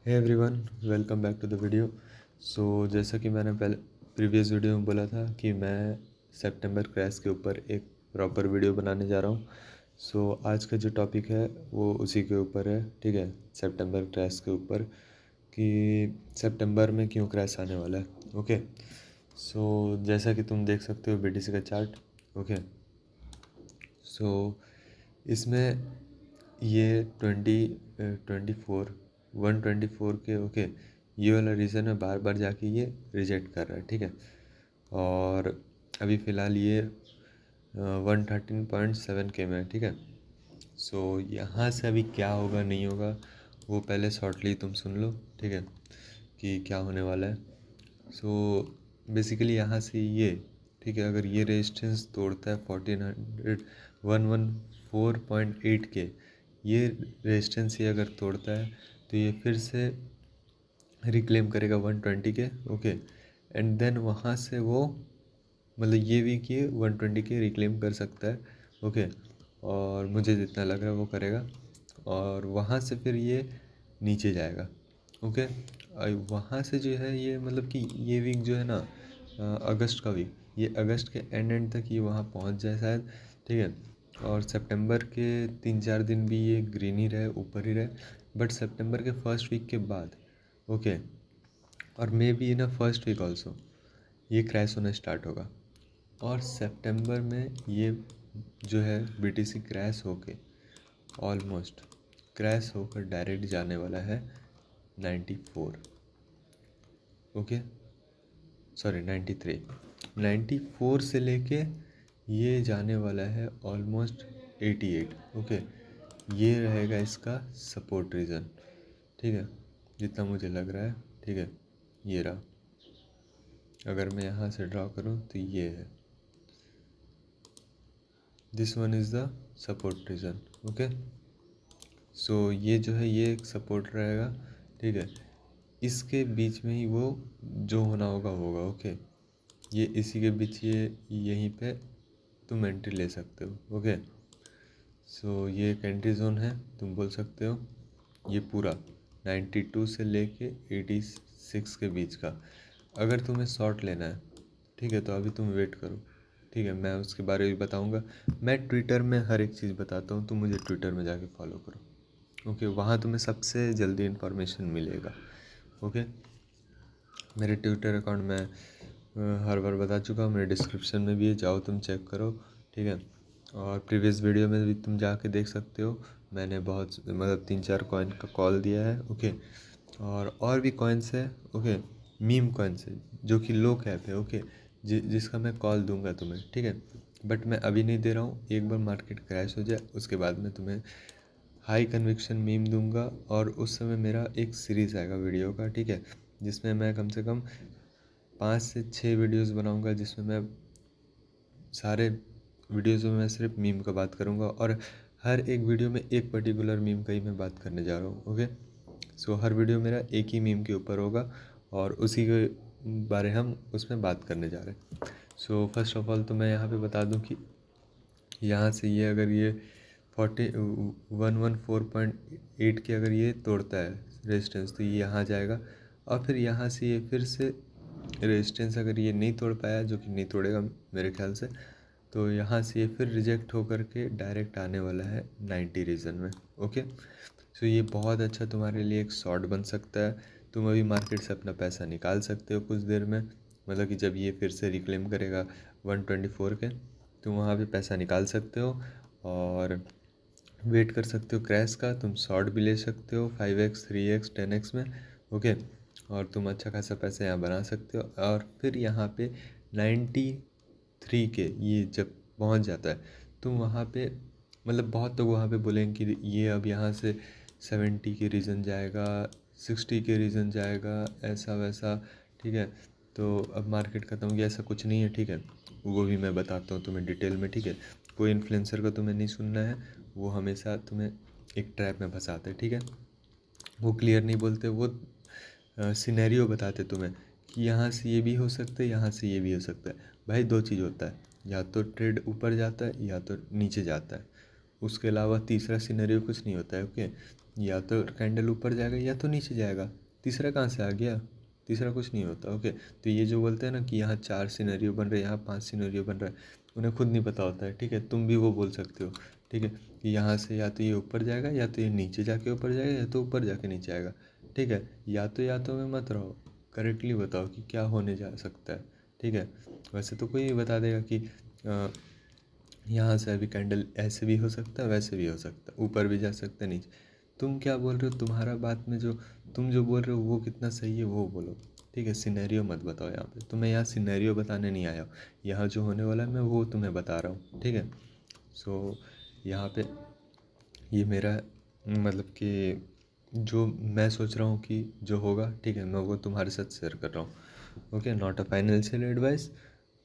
Hey everyone, welcome back to the video. जैसा कि मैंने पहले प्रीवियस वीडियो में बोला था कि मैं सितंबर क्रैश के ऊपर एक प्रॉपर वीडियो बनाने जा रहा हूँ। आज का जो टॉपिक है वो उसी के ऊपर है, ठीक है। सितंबर क्रैश के ऊपर कि सितंबर में क्यों क्रैश आने वाला है। ओके, जैसा कि तुम देख सकते हो बीटीसी का चार्ट। ओके, इसमें ये 124 के ओके, ये वाला रीज़न में बार बार जाके ये रिजेक्ट कर रहा है, ठीक है। और अभी फ़िलहाल ये 113.7 के में है, ठीक है। यहाँ से अभी क्या होगा नहीं होगा वो पहले शॉर्टली तुम सुन लो, ठीक है, कि क्या होने वाला है। बेसिकली यहाँ से ये, ठीक है, अगर ये रेजिस्टेंस तोड़ता है 114.8 के, ये रेजिस्टेंस ये अगर तोड़ता है तो ये फिर से रिक्लेम करेगा 120 के, ओके। एंड देन वहाँ से वो मतलब ये भी कि 120 के रिक्लेम कर सकता है, ओके। और मुझे जितना लग रहा है वो करेगा और वहाँ से फिर ये नीचे जाएगा, ओके। वहाँ से जो है ये मतलब कि ये वीक जो है ना, अगस्त का वीक, ये अगस्त के एंड तक ये वहाँ पहुँच जाए शायद, ठीक है। और सितंबर के 3-4 दिन भी ये ग्रीन ही रहे, ऊपर ही रहे। बट सितंबर के फर्स्ट वीक के बाद, ओके, और may be in first week also ये क्रैश होना स्टार्ट होगा। और सितंबर में ये जो है बीटीसी क्रैश होके ऑलमोस्ट क्रैश होकर डायरेक्ट जाने वाला है 94, ओके, सॉरी 93 से लेके ये जाने वाला है ऑलमोस्ट 88, ओके। ये रहेगा इसका सपोर्ट रीज़न, ठीक है, जितना मुझे लग रहा है, ठीक है। ये रहा, अगर मैं यहाँ से ड्रॉ करूँ तो ये है, this one is the support reason, okay. ये जो है ये एक सपोर्ट रहेगा, ठीक है। इसके बीच में ही वो जो होना होगा होगा, ओके। ये इसी के बीच ये यहीं पे तुम एंट्री ले सकते हो, ओके। ये एक एंट्री जोन है, तुम बोल सकते हो। ये पूरा 92 से लेके 86 के बीच का अगर तुम्हें शॉर्ट लेना है, ठीक है, तो अभी तुम वेट करो, ठीक है। मैं उसके बारे में बताऊंगा। मैं ट्विटर में हर एक चीज़ बताता हूँ, तुम मुझे ट्विटर में जाके फॉलो करो, ओके। वहाँ तुम्हें सबसे जल्दी इन्फॉर्मेशन मिलेगा, ओके। मेरे ट्विटर अकाउंट में हर बार बता चुका हूँ, मेरे डिस्क्रिप्शन में भी है, जाओ तुम चेक करो, ठीक है। और प्रीवियस वीडियो में भी तुम जाके देख सकते हो, मैंने बहुत मतलब 3-4 कॉइन का कॉल दिया है, ओके। और भी कॉइन्स है, ओके, मीम कॉइन्स है जो कि लो कैप है, ओके, जिसका मैं कॉल दूंगा तुम्हें, ठीक है। बट मैं अभी नहीं दे रहा हूँ, एक बार मार्केट क्रैश हो जाए उसके बाद मैं तुम्हें हाई कन्विक्शन मीम दूंगा। और उस समय मेरा एक सीरीज़ आएगा वीडियो का, ठीक है, जिसमें मैं कम से कम 5 से 6 वीडियोस बनाऊंगा, जिसमें मैं सारे वीडियोस में मैं सिर्फ मीम का बात करूंगा और हर एक वीडियो में एक पर्टिकुलर मीम का ही मैं बात करने जा रहा हूँ, ओके। हर वीडियो मेरा एक ही मीम के ऊपर होगा और उसी के बारे हम उसमें बात करने जा रहे हैं। फर्स्ट ऑफ ऑल तो मैं यहाँ पे बता दूँ कि यहाँ से ये अगर ये 114.8 के अगर ये तोड़ता है रेजिस्टेंस तो ये यहाँ जाएगा। और फिर यहाँ से ये फिर से रेजिस्टेंस अगर ये नहीं तोड़ पाया, जो कि नहीं तोड़ेगा मेरे ख्याल से, तो यहाँ से ये फिर रिजेक्ट होकर के डायरेक्ट आने वाला है 90 रीजन में, ओके। ये बहुत अच्छा तुम्हारे लिए एक शॉर्ट बन सकता है। तुम अभी मार्केट से अपना पैसा निकाल सकते हो कुछ देर में, मतलब कि जब ये फिर से रिक्लेम करेगा 124 के, तुम वहाँ पे पैसा निकाल सकते हो और वेट कर सकते हो क्रैश का। तुम शॉर्ट भी ले सकते हो 5x 3x 10x में, ओके। और तुम अच्छा खासा पैसा यहाँ बना सकते हो। और फिर यहाँ पे 93 के ये जब पहुँच जाता है तुम वहाँ पे मतलब बहुत लोग वहाँ पे बोलेंगे कि ये अब यहाँ से 70 के रीजन जाएगा, 60 के रीजन जाएगा, ऐसा वैसा, ठीक है। तो अब मार्केट ख़त्म हो गया, ऐसा कुछ नहीं है, ठीक है। वो भी मैं बताता हूँ तुम्हें डिटेल में, ठीक है। कोई इन्फ्लुएंसर का तुम्हें नहीं सुनना है, वो हमेशा तुम्हें एक ट्रैप में फंसाते, ठीक है। वो क्लियर नहीं बोलते, वो सिनेरियो बताते तुम्हें कि यहाँ से ये भी हो सकता है, यहाँ से ये भी हो सकता है। भाई दो चीज़ होता है, या तो ट्रेड ऊपर जाता है या तो नीचे जाता है, उसके अलावा तीसरा सिनेरियो कुछ नहीं होता है, ओके। या तो कैंडल ऊपर जाएगा या तो नीचे जाएगा, तीसरा कहाँ से आ गया, तीसरा कुछ नहीं होता। ओके, तो ये जो बोलते हैं ना कि यहाँ 4 सिनेरियो बन रहे हैं, यहाँ 5 सिनेरियो बन रहा है, उन्हें खुद नहीं पता होता है। ठीक है, तुम भी वो बोल सकते हो। ठीक है, कि यहाँ से या तो ये ऊपर जाएगा या तो ये नीचे जाके ऊपर जाएगा या तो ऊपर जाके नीचे आएगा। ठीक है, या तो में मत रहो, करेक्टली बताओ कि क्या होने जा सकता है। ठीक है, वैसे तो कोई बता देगा कि यहाँ से अभी कैंडल ऐसे भी हो सकता है, वैसे भी हो सकता है, ऊपर भी जा सकता है, नीचे। तुम क्या बोल रहे हो, तुम्हारा बात में जो तुम जो बोल रहे हो वो कितना सही है वो बोलो। ठीक है, सिनेरियो मत बताओ यहाँ पे, तो मैं यहाँ सिनेरियो बताने नहीं आया हूँ, यहाँ जो होने वाला है मैं वो तुम्हें बता रहा हूँ। ठीक है, सो यहाँ पे ये मेरा मतलब कि जो मैं सोच रहा हूँ कि जो होगा, ठीक है, मैं वो तुम्हारे साथ शेयर कर रहा हूँ। Okay, not a financial advice,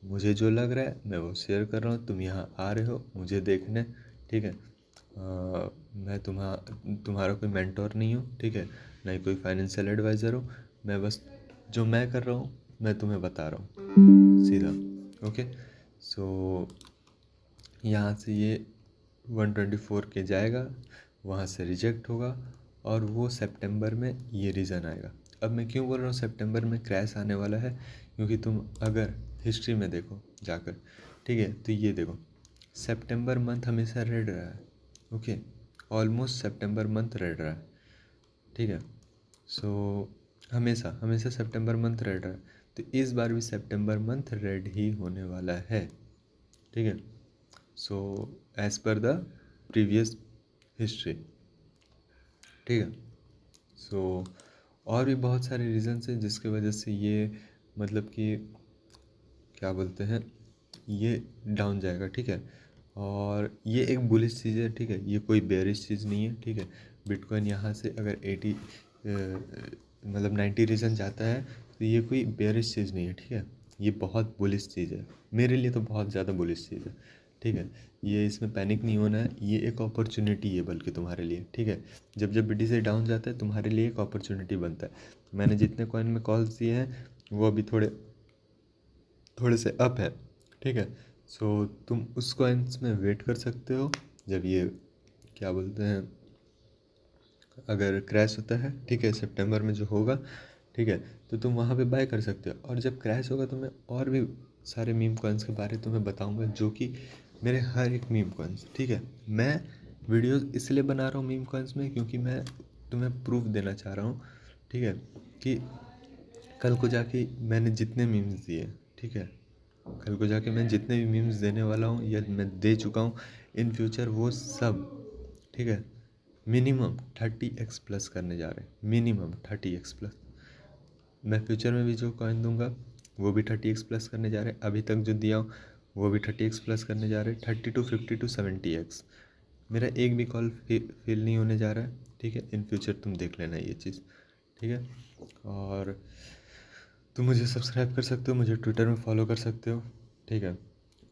मुझे जो लग रहा है मैं वो शेयर कर रहा हूँ। तुम यहाँ आ रहे हो मुझे देखने, ठीक है, मैं तुम्हारा कोई मेंटोर नहीं हूँ। ठीक है, ना ही कोई फाइनेंशियल एडवाइज़र हूँ, मैं बस जो मैं कर रहा हूँ मैं तुम्हें बता रहा हूँ सीधा। ओके, सो यहाँ से ये 124 के जाएगा, वहाँ से रिजेक्ट होगा और वो सितंबर में ये रीज़न आएगा। अब मैं क्यों बोल रहा हूँ सितंबर में क्रैश आने वाला है, क्योंकि तुम अगर हिस्ट्री में देखो जाकर, ठीक है, तो ये देखो सितंबर मंथ हमेशा रेड रहा है। ओके, ऑलमोस्ट सितंबर मंथ रेड रहा है। ठीक है, सो हमेशा हमेशा सितंबर मंथ रेड रहा है, तो इस बार भी सितंबर मंथ रेड ही होने वाला है। ठीक है, so as per the previous history. ठीक है, सो और भी बहुत सारे रीज़न्स हैं जिसके वजह से ये मतलब कि क्या बोलते हैं, ये डाउन जाएगा। ठीक है, और ये एक बुलिश चीज़ है। ठीक है, ये कोई बेरिश चीज़ नहीं है। ठीक है, बिटकॉइन यहाँ से अगर 80 मतलब 90 रीजन जाता है तो ये कोई बेरिश चीज़ नहीं है। ठीक है, ये बहुत बुलिश चीज़ है, मेरे लिए तो बहुत ज़्यादा बुलिश चीज़ है। ठीक है, ये इसमें पैनिक नहीं होना है, ये एक अपॉर्चुनिटी है बल्कि तुम्हारे लिए। ठीक है, जब जब BTC डाउन जाता है तुम्हारे लिए एक अपॉर्चुनिटी बनता है। मैंने जितने कॉइन में कॉल्स दिए हैं वो अभी थोड़े थोड़े से अप है। ठीक है, सो तुम उस कॉइन्स में वेट कर सकते हो, जब ये क्या बोलते हैं अगर क्रैश होता है, ठीक है, सितंबर में जो होगा, ठीक है, तो तुम वहाँ पे बाय कर सकते हो। और जब क्रैश होगा तो मैं और भी सारे मीम कॉइन्स के बारे तुम्हें बताऊंगा, जो कि मेरे हर एक मीम कॉइन्स। ठीक है, मैं वीडियोस इसलिए बना रहा हूँ मीम कॉइन्स में क्योंकि मैं तुम्हें प्रूफ देना चाह रहा हूँ, ठीक है, कि कल को जाके मैंने जितने मीम्स दिए, ठीक है, कल को जाके मैं जितने भी मीम्स देने वाला हूँ या मैं दे चुका हूँ इन फ्यूचर, वो सब, ठीक है, मिनिमम 30x प्लस करने जा रहे हैं, मिनिमम 30x प्लस। मैं फ्यूचर में भी जो कॉइन दूंगा वो भी 30x प्लस करने जा रहे हैं, अभी तक जो दिया हूँ वो भी 30x प्लस करने जा रहे हैं, 30 to 50 to 70x। मेरा एक भी कॉल फेल नहीं होने जा रहा है। ठीक है, इन फ्यूचर तुम देख लेना ये चीज़। ठीक है, और तुम मुझे सब्सक्राइब कर सकते हो, मुझे ट्विटर में फॉलो कर सकते हो। ठीक है,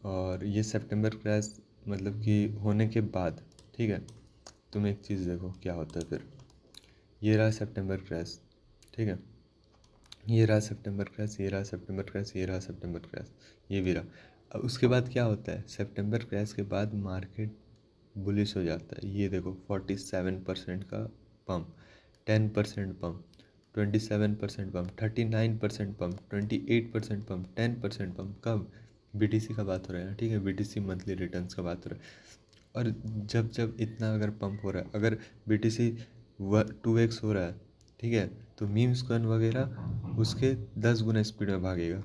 और ये सितंबर क्रैश मतलब कि होने के बाद, ठीक है, तुम एक चीज़ देखो क्या होता है फिर। ये रहा सितंबर क्रैश, ठीक है, ये रहा सितंबर क्रैश, ये रहा सितंबर क्रैश, ये रहा सितंबर क्रैश, ये भी रहा। अब उसके बाद क्या होता है, सितंबर क्रैश के बाद मार्केट बुलिश हो जाता है। ये देखो 47% का pump, 10% pump, 27% pump, 39% pump, 28% pump, 10% pump. कब? BTC का बात हो रहा है ना, ठीक है, BTC मंथली रिटर्न्स का बात हो रहा है। और जब जब इतना अगर पंप हो रहा है, अगर BTC 2x हो रहा है, ठीक है, तो मीम्स कॉइन वगैरह उसके 10 गुना स्पीड में भागेगा।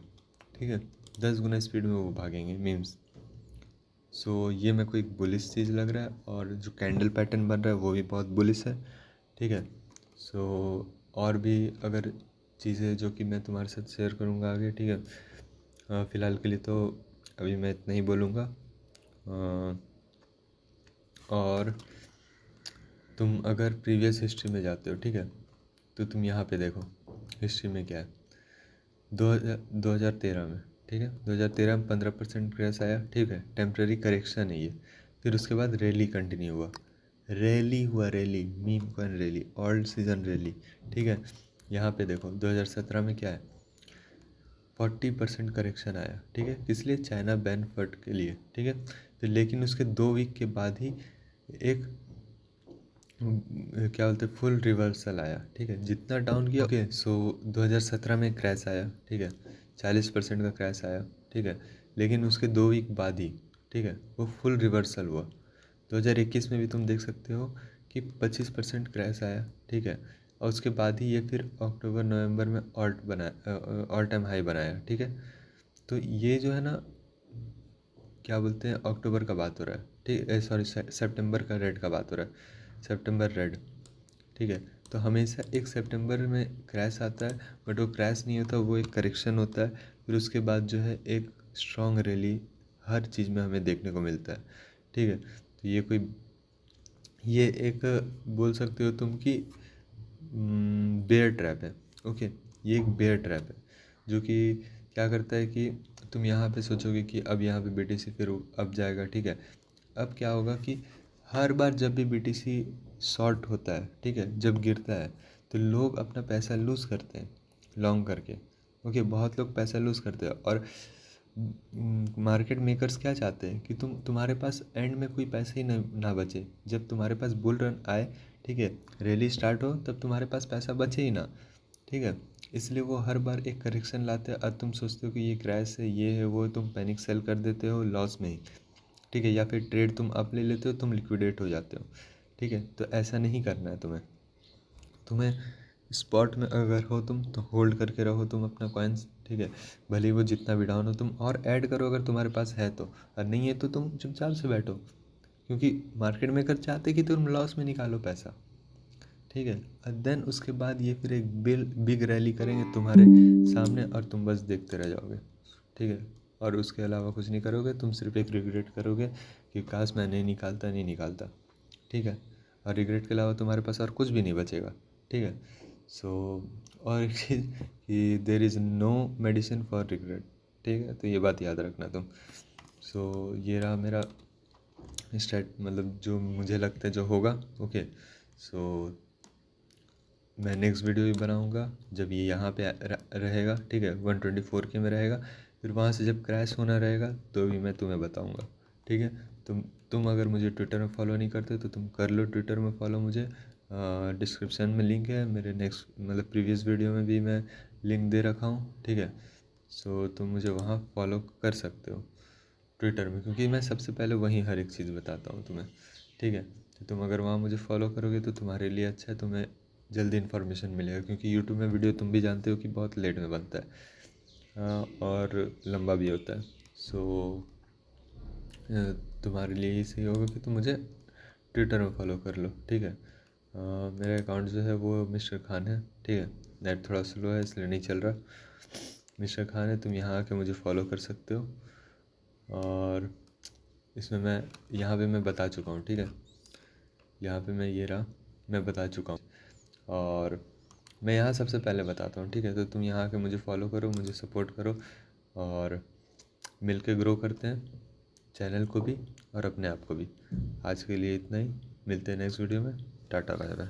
ठीक है, 10 गुना स्पीड में वो भागेंगे मीम्स। सो ये मेरे को एक बुलिश चीज़ लग रहा है, और जो कैंडल पैटर्न बन रहा है वो भी बहुत बुलिश है। ठीक है, सो और भी अगर चीज़ें जो कि मैं तुम्हारे साथ शेयर करूँगा आगे। ठीक है, फ़िलहाल के लिए तो अभी मैं इतना ही बोलूँगा। और तुम अगर प्रीवियस हिस्ट्री में जाते हो, ठीक है, तो तुम यहाँ पे देखो हिस्ट्री में क्या है। 2013 में, ठीक है, 2013 में 15% क्रैश आया। ठीक है, टेम्प्रेरी करेक्शन है ये। फिर उसके बाद रैली कंटिन्यू हुआ, rally meme coin rally, old season rally. ठीक है, यहाँ पे देखो 2017 में क्या है, 40% करेक्शन आया। ठीक है, किस लिए? चाइना बैन फट के लिए। ठीक है, फिर लेकिन उसके 2 वीक के बाद ही एक क्या बोलते हैं, फुल रिवर्सल आया, ठीक है, जितना डाउन किया। ओके, सो 2017 में क्रैश आया, ठीक है, 40% का क्रैश आया, ठीक है, लेकिन उसके 2 वीक बाद ही, ठीक है, वो फुल रिवर्सल हुआ। 2021 में भी तुम देख सकते हो कि 25% क्रैश आया, ठीक है, और उसके बाद ही ये फिर अक्टूबर नवंबर में ऑल टाइम हाई बनाया, ठीक है। तो ये जो है ना, क्या बोलते हैं, अक्टूबर का बात हो रहा है, ठीक है, सॉरी सितंबर का रेड का बात हो रहा है, सितंबर रेड, ठीक है। तो हमेशा एक सितंबर में क्रैश आता है, बट वो क्रैश नहीं होता, वो एक करेक्शन होता है, फिर उसके बाद जो है एक स्ट्रॉन्ग रैली हर चीज़ में हमें देखने को मिलता है, ठीक है। तो ये एक बोल सकते हो तुम कि बेयर ट्रैप है, ओके। ये एक बेयर ट्रैप है जो कि क्या करता है कि तुम यहाँ पे सोचोगे कि अब यहाँ पे बीटीसी फिर अब जाएगा, ठीक है। अब क्या होगा कि हर बार जब भी बीटीसी शॉर्ट होता है, ठीक है, जब गिरता है, तो लोग अपना पैसा लूज़ करते हैं लॉन्ग करके, ओके, बहुत लोग पैसा लूज़ करते हैं। और मार्केट मेकर्स क्या चाहते हैं कि तुम्हारे पास एंड में कोई पैसे ही ना बचे, जब तुम्हारे पास बुल रन आए, ठीक है, रैली स्टार्ट हो, तब तुम्हारे पास पैसा बचे ही ना, ठीक है। इसलिए वो हर बार एक करेक्शन लाते हैं, और तुम सोचते हो कि ये क्रैश है, ये है, वो है, तुम पैनिक सेल कर देते हो लॉस में ही, ठीक है, या फिर ट्रेड तुम अप ले लेते हो, तुम लिक्विडेट हो जाते हो, ठीक है। तो ऐसा नहीं करना है तुम्हें। तुम्हें स्पॉट में अगर हो तुम, तो होल्ड करके रहो तुम अपना कॉइन्स, ठीक है, भले ही वो जितना भी डाउन हो, तुम और ऐड करो अगर तुम्हारे पास है तो, और नहीं है तो तुम चुपचाप से बैठो, क्योंकि मार्केट मेकर चाहते कि तुम लॉस में निकालो पैसा, ठीक है। और देन उसके बाद ये फिर एक बिग रैली करेंगे तुम्हारे सामने, और तुम बस देखते रह जाओगे, ठीक है। और उसके अलावा कुछ नहीं करोगे, तुम सिर्फ एक रिग्रेट करोगे कि काश मैं नहीं निकालता, ठीक है। और रिग्रेट के अलावा तुम्हारे पास और कुछ भी नहीं बचेगा, ठीक है। सो और एक चीज़ कि there is no medicine for regret, ठीक है, तो ये बात याद रखना तुम। सो ये रहा मेरा स्टेट, मतलब जो मुझे लगता है जो होगा, ओके। सो मैं नेक्स्ट वीडियो भी बनाऊंगा जब ये यहाँ पे रहेगा, ठीक है, 124 के में रहेगा, फिर वहाँ से जब क्रैश होना रहेगा तो भी मैं तुम्हें बताऊंगा, ठीक है। तुम अगर मुझे ट्विटर में फॉलो नहीं करते तो तुम कर लो ट्विटर में फॉलो मुझे, डिस्क्रिप्शन में लिंक है, मेरे नेक्स्ट मतलब प्रीवियस वीडियो में भी मैं लिंक दे रखा हूँ, ठीक है। सो तुम मुझे वहाँ फॉलो कर सकते हो ट्विटर में, क्योंकि मैं सबसे पहले वहीं हर एक चीज़ बताता हूँ तुम्हें, ठीक है। तो तुम अगर वहाँ मुझे फॉलो करोगे तो तुम्हारे लिए अच्छा है, तुम्हें जल्दी इन्फॉर्मेशन मिलेगा, क्योंकि यूट्यूब में वीडियो तुम भी जानते हो कि बहुत लेट में बनता है, और लंबा भी होता है। सो तुम्हारे लिए ही सही होगा कि तुम मुझे ट्विटर में फॉलो कर लो, ठीक है। मेरा अकाउंट जो है वो मिस्टर खान है, ठीक है। नेट थोड़ा स्लो है इसलिए नहीं चल रहा, मिस्टर खान है, तुम यहाँ आके मुझे फॉलो कर सकते हो। और इसमें मैं यहाँ पे मैं बता चुका हूँ, ठीक है, यहाँ पे मैं ये रहा, मैं बता चुका हूँ, और मैं यहाँ सबसे पहले बताता हूँ, ठीक है। तो तुम यहाँ आके मुझे फॉलो करो, मुझे सपोर्ट करो, और मिल के ग्रो करते हैं चैनल को भी और अपने आप को भी। आज के लिए इतना ही, मिलते हैं नेक्स्ट वीडियो में, टाटा बाय बाय।